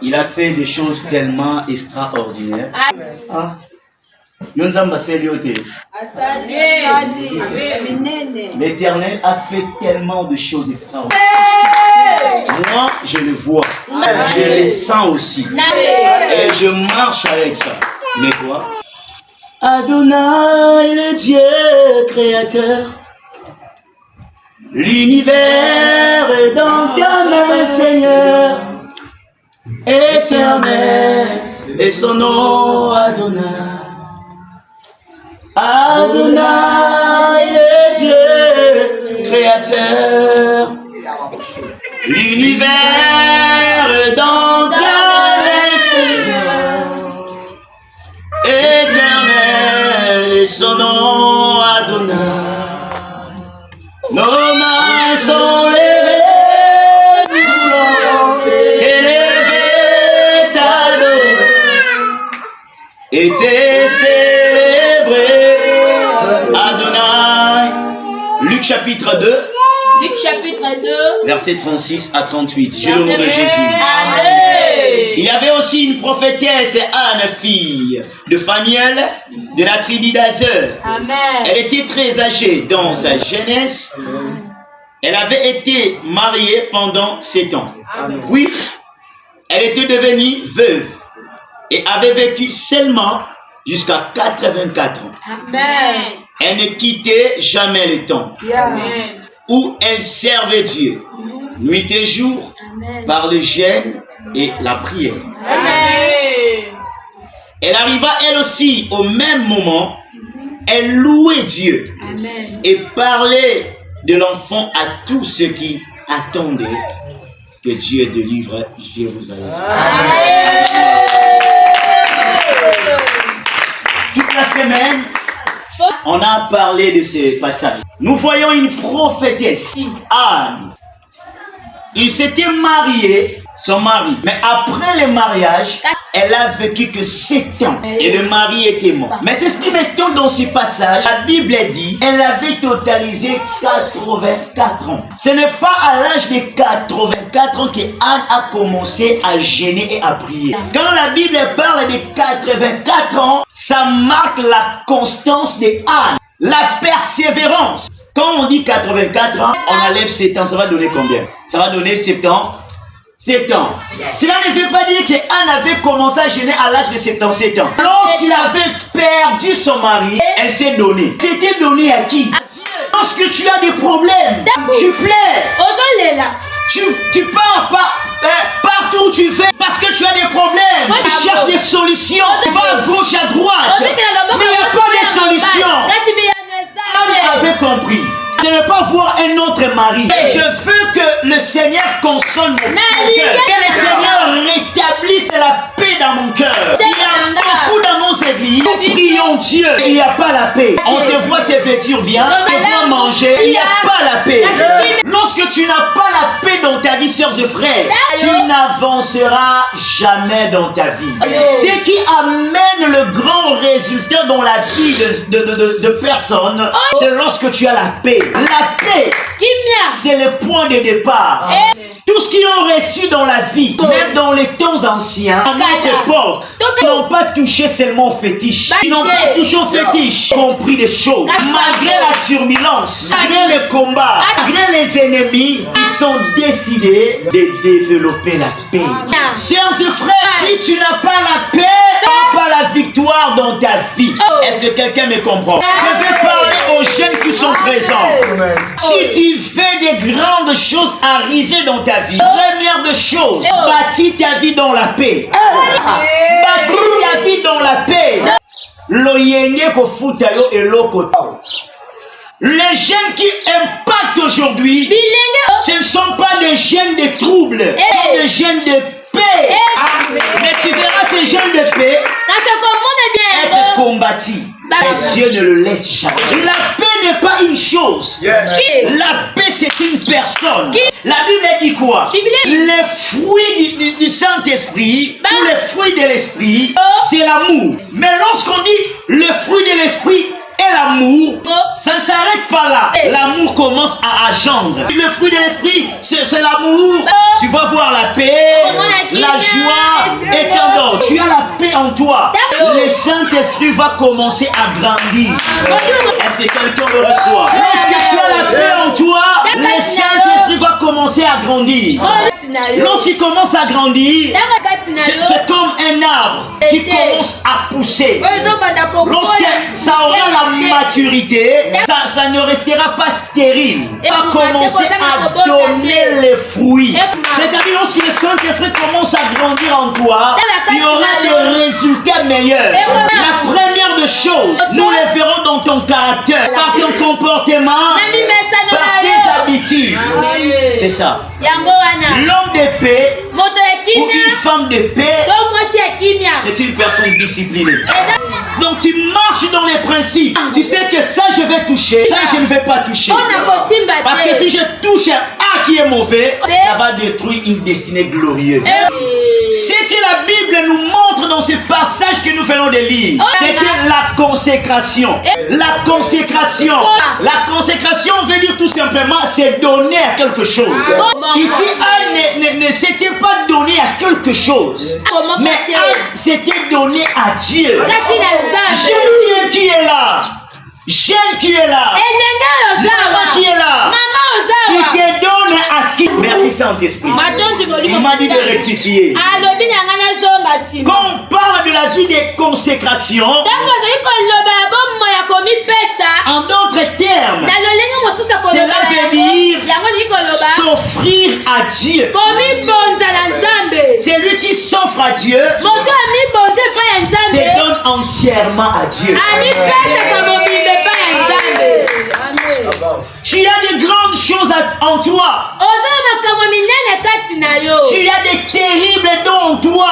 Il a fait des choses tellement extraordinaires. Ah. L'Éternel a fait tellement de choses extraordinaires. Moi, je le vois. Je le sens aussi. Et je marche avec ça. Mais quoi? Adonai, le Dieu créateur. L'univers est dans ta main, Seigneur. Éternel, et son nom Adonai. Adonai, le Dieu créateur. L'univers est dans ta main, Seigneur. Éternel, et son nom Adonai. Nos mains sont levées, nous t'élever, t'adorer, et t'es célébré, Adonai. Luc chapitre 2. Luc chapitre 2. Versets 36 à 38. J'ai le nom de Jésus. Amen. Il y avait aussi une prophétesse, Anne, fille de Phanuel, de la tribu d'Azer. Elle était très âgée dans sa jeunesse. Elle avait été mariée pendant 7 ans. Puis, elle était devenue veuve et avait vécu seulement jusqu'à 84 ans. Amen. Elle ne quittait jamais le temple où elle servait Dieu, nuit et jour, par le jeûne et la prière. Amen. Elle arriva elle aussi au même moment, elle louait Dieu et parlait de l'enfant à tous ceux qui attendaient que Dieu délivre Jérusalem. Amen. Toute la semaine, on a parlé de ce passage. Nous voyons une prophétesse, Anne. Il s'était marié, son mari. Mais après le mariage, elle a vécu que 7 ans. Et le mari était mort. Mais c'est ce qui m'étonne dans ce passage. La Bible dit qu'elle avait totalisé 84 ans. Ce n'est pas à l'âge de 84 ans que Anne a commencé à jeûner et à prier. Quand la Bible parle de 84 ans, ça marque la constance de Anne. La persévérance. Quand on dit 84 ans, on enlève 7 ans. Ça va donner combien? Ça va donner 7 ans. 7 ans. Cela ne veut pas dire qu'Anne avait commencé à jeûner à l'âge de 77 ans. Lorsqu'il avait perdu son mari, elle s'est donnée. C'était donné à qui? Lorsque tu as des problèmes, tu pleures. Tu pars partout où tu vas parce que tu as des problèmes. Tu cherches des solutions. Tu vas à gauche, à droite. Mais il n'y a pas de solution. Anne avait compris. Je ne veux pas voir un autre mari. Je veux que le Seigneur console mon cœur. Que le Seigneur rétablisse la paix dans mon cœur. Il y a beaucoup dans nos églises. Nous prions Dieu. Il n'y a pas la paix. On te voit se vêtir bien. On te voit manger. Il n'y a pas la paix. Lorsque tu n'as pas la paix dans ta vie, sœurs et frères, tu n'avanceras jamais dans ta vie. Ce qui amène le grand résultat dans la vie de personnes, c'est lorsque tu as la paix. La paix, c'est le point de départ. Tout ce qu'ils ont reçu dans la vie, même dans les temps anciens, à notre époque, ils n'ont pas touché seulement au fétiche. Ils n'ont pas touché au fétiche, compris les choses. Malgré la turbulence, malgré le combat, malgré les ennemis, ils sont décidés de développer la paix. Chers frères, si tu n'as pas la paix, tu n'as pas la victoire dans ta vie. Est-ce que quelqu'un me comprend? Je vais parler aux jeunes qui sont présents. Si tu fais des grandes choses arriver dans ta vie, première de choses, bâtis ta vie dans la paix. Bâtis ta vie dans la paix. Les jeunes qui impactent aujourd'hui, ce ne sont pas des jeunes de troubles, ce sont des jeunes de paix. Mais tu verras ces jeunes de paix être combattus. Dieu ne le laisse jamais. La paix n'est pas une chose. La paix, c'est une personne. La Bible dit quoi? Les fruits du Saint-Esprit, ou les fruits de l'Esprit, c'est l'amour. Mais lorsqu'on dit le fruit de l'Esprit et l'amour, ça ne s'arrête pas là. L'amour commence à agendre. Le fruit de l'esprit, c'est l'amour. Tu vas voir la paix, la joie et tant d'autres. Tu as la paix en toi. Le Saint-Esprit va commencer à grandir. Est-ce que quelqu'un le reçoit? Lorsque tu as la paix en toi, le Saint-Esprit va commencer à grandir. Lorsqu'il commence à grandir, c'est comme un arbre qui commence à pousser. Lorsque ça aura la maturité, ça ne restera pas stérile. Il va commencer à donner les fruits. C'est-à-dire lorsque le Saint-Esprit commence à grandir en toi, il y aura des résultats meilleurs. La première des choses, nous les verrons dans ton caractère, par ton comportement, par tes habitudes. C'est ça. L'homme de paix ou une femme de paix, c'est une personne disciplinée. Donc tu marches dans les principes. Tu sais que ça je vais toucher, ça je ne vais pas toucher. Parce que si je touche un qui est mauvais, ça va détruire une destinée glorieuse. Ce que la Bible nous montre dans ce passage que nous venons de lire, c'était la consécration. La consécration. La consécration veut dire tout simplement c'est donner à quelque chose. Ici, Anne ne s'était pas donné à quelque chose, mais Anne s'était donné à Dieu. Jeune qui est là, jeune qui est là, maman qui est là, tu te donnes à qui? Merci Saint-Esprit. Il m'a dit de rectifier. Quand on parle de la vie de consécration, en d'autres termes, cela veut dire s'offrir à Dieu. C'est lui qui s'offre à Dieu, se donne entièrement à Dieu. Tu as de grandes choses en toi. Tu as des terribles dons en toi.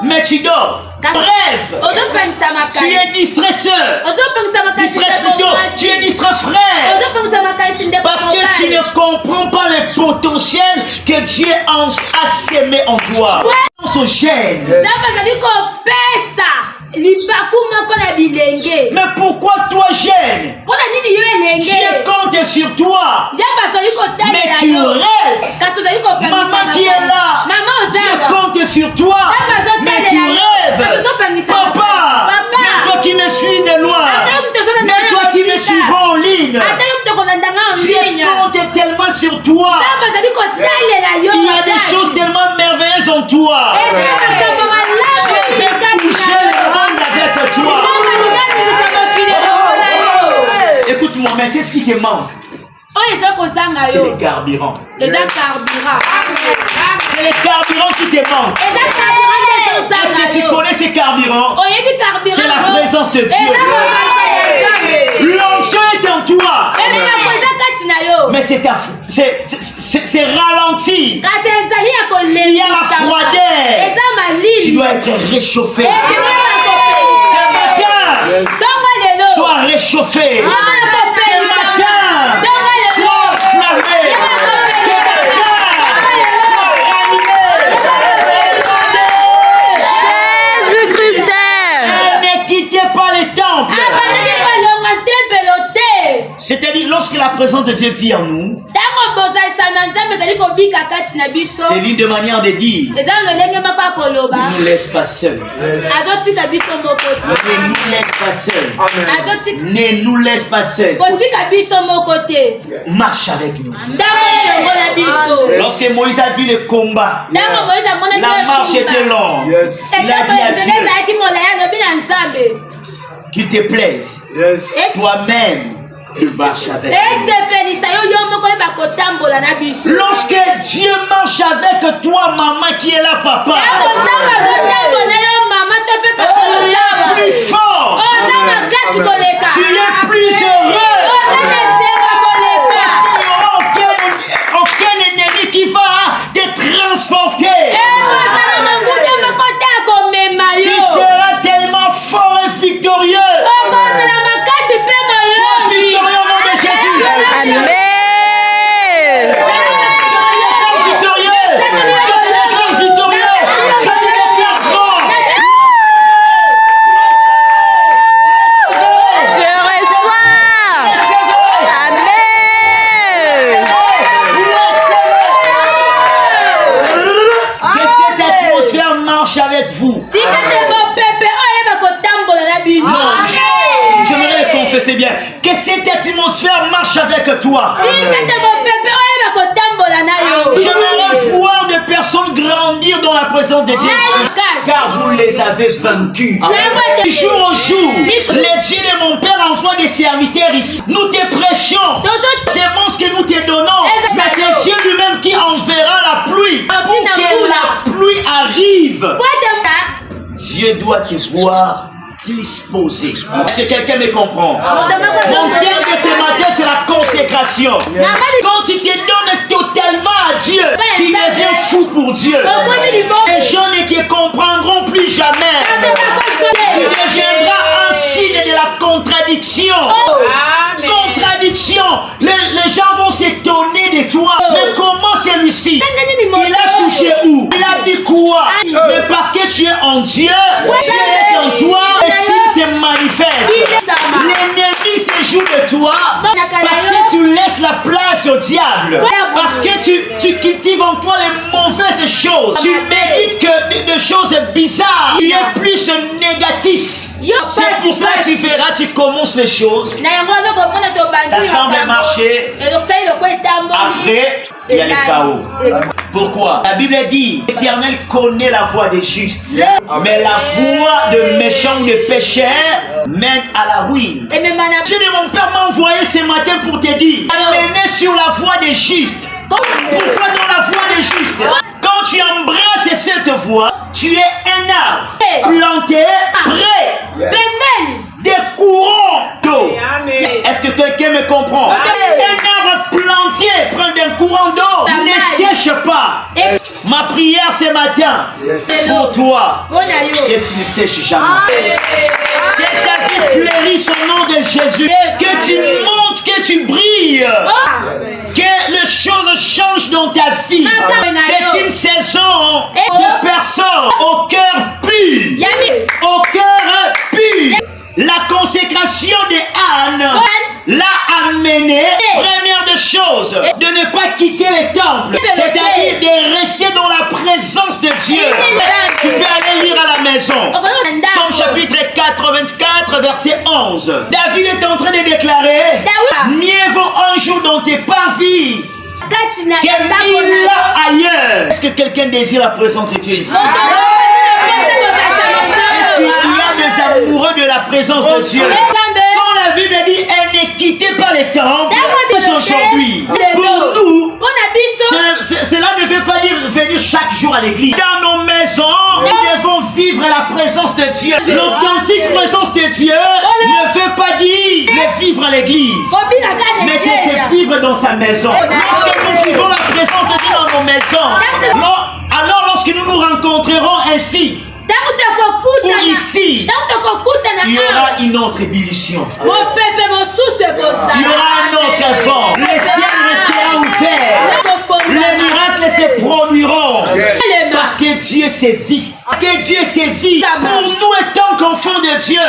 Mais tu dors. Bref, tu es distresseur. Distrait plutôt. Tu es distrait frère. Parce que tu ne comprends pas le potentiel que Dieu a sémé en toi. Ce gène. Mais pourquoi toi jeune? Dieu compte sur toi. Mais tu rêves. Maman qui est là, Dieu compte sur toi. Mais tu rêves. Papa, même toi qui me suis de loin, même toi qui me suivras en ligne, Dieu compte tellement sur toi. Il y a des choses tellement merveilleuses en toi. Je vais toucher le monde avec toi. Écoute-moi, mais c'est ce qui te manque. C'est le carburant. C'est le carburant qui te manque. Est-ce que tu connais ces carburants? C'est la présence de Dieu. L'onction est en toi. Mais c'est ralenti. Il y a la froideur. Tu dois être réchauffé. Ce matin, sois réchauffé. Ce matin, sois enflammé. Ce matin, sois animé. Jésus-Christ. Ne quittez pas les temples. C'est-à-dire, lorsque la présence de Dieu vit en nous, c'est l'une des manières de dire ne nous laisse pas seuls. Ne nous laisse pas seuls. Ne nous laisse pas seuls. Marche avec nous. Lorsque Moïse a vu le combat, la marche était longue. Il a dit à Dieu qu'il te plaise. Toi-même, tu marches avec nous. Lorsque Dieu marche avec toi, maman qui est là, papa, tu es plus fort. Tu es plus heureux. Parce qu'il n'y aura aucun ennemi qui va te transporter. Tu seras tellement fort et victorieux. Sois victorieux au nom de Jésus. Amen. Je te déclare victorieux. Je te déclare victorieux. Je te avec vous. Non, j'aimerais le confesser bien. Que cette atmosphère marche avec toi. J'aimerais voir des personnes grandir dans la présence de Dieu. Car vous les avez vaincus. Du jour au jour, les dieux de mon Père envoient des serviteurs ici. Nous te prêchons. C'est bon ce que nous te donnons. Mais c'est Dieu lui-même qui enverra la pluie. Pour que la pluie arrive. Dieu doit te voir disposé. Est-ce que quelqu'un me comprend? Mon terme de ce matin, c'est la consécration. Quand tu te donnes totalement à Dieu, tu deviens fou pour Dieu. Les gens ne te comprendront plus jamais. Tu deviendras un signe de la contradiction. Contradiction. Les gens vont s'étonner de toi. Mais comment celui-ci? Il a touché où? Il a dit quoi? Mais parce que tu es en Dieu, Dieu est en toi. S'il se manifeste, l'ennemi se joue de toi parce que tu laisses la place au diable, parce que tu cultives en toi les mauvaises choses, tu médites que des choses bizarres, tu es plus négatif. C'est pour ça que tu verras, tu commences les choses, ça semble marcher, après il y a le chaos. Pourquoi? La Bible dit, l'Éternel connaît la voie des justes, mais la voie de méchants ou de pécheurs mène à la ruine. Dieu de mon Père m'a envoyé ce matin pour te dire, amenez sur la voie des justes. Pourquoi dans la voie des justes? Quand tu embrasses cette voie, tu es un arbre planté, prêt, des courants d'eau. Est-ce que quelqu'un me comprend? Un arbre planté prend un courant d'eau, ne sèche pas. Ma prière ce matin, pour toi, que tu ne sèches jamais. Que ta vie fleurisse au nom de Jésus. Que tu montes, que tu brilles. Que les choses changent dans ta vie. C'est une saison de personnes au cœur pur. Au cœur pur. La consécration de Anne l'a amené, première des choses, de ne pas quitter le temple, c'est-à-dire de rester dans la présence de Dieu. Tu peux aller lire à la maison. Somme chapitre 84, verset 11. David est en train de déclarer, mieux vaut un jour dans tes parvis que 1000 ailleurs. Est-ce que quelqu'un désire la présence de Dieu ici? Il y a des amoureux de la présence de Dieu. Quand la Bible dit elle ne quittait pas les temples, aujourd'hui, pour nous, cela ne veut pas dire venir chaque jour à l'église. Dans nos maisons, nous devons vivre la présence de Dieu. L'authentique présence de Dieu ne veut pas dire vivre à l'église, mais c'est vivre dans sa maison. Lorsque nous vivons la présence de Dieu dans nos maisons, alors lorsque nous nous rencontrerons ainsi, ou ici, il y aura une autre ébullition. Il y aura un autre vent. Le ciel restera ouvert. Les miracles se produiront. Parce que Dieu sévit. Que Dieu sévit. Pour nous étant qu'enfants de Dieu,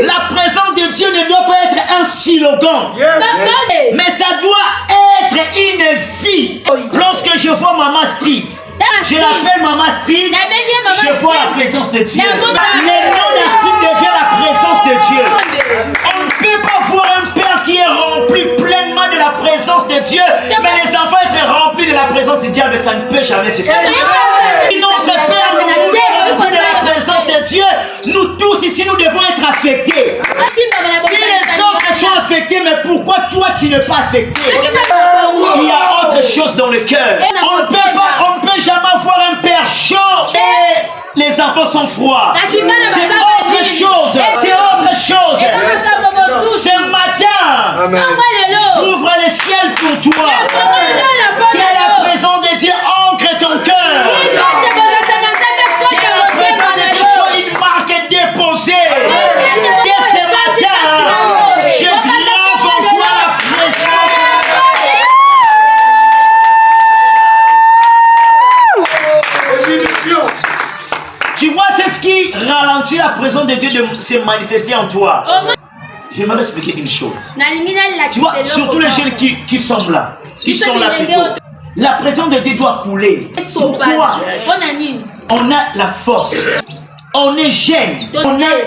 la présence de Dieu ne doit pas être un slogan. Mais ça doit être une vie. Lorsque je vois Maman Street, je l'appelle Maman Street, je vois la présence de Dieu. Le nom d'Astrid devient la présence de Dieu. On ne peut pas voir un père qui est rempli pleinement de la présence de Dieu, mais les enfants être remplis de la présence de Dieu, mais ça ne peut jamais se faire. Si notre père nous est rempli de la présence de Dieu, nous tous ici nous devons être affectés. Si les autres sont affectés, mais pourquoi toi tu n'es pas affecté? Il y a autre chose dans le cœur. On ne peut jamais avoir un père chaud et les enfants sont froids. C'est autre chose. C'est autre chose. Ce matin, j'ouvre le ciel pour toi. Que la présence de Dieu ancre ton cœur. Que la présence de Dieu soit une marque déposée. Que ce matin, je grave en toi la présence. Tu vois, c'est ce qui ralentit la présence de Dieu de se manifester en toi. J'aimerais expliquer une chose. Tu vois, surtout les jeunes qui sont là, plutôt. La présence de Dieu doit couler. Pourquoi? On a la force. On est jeune. On a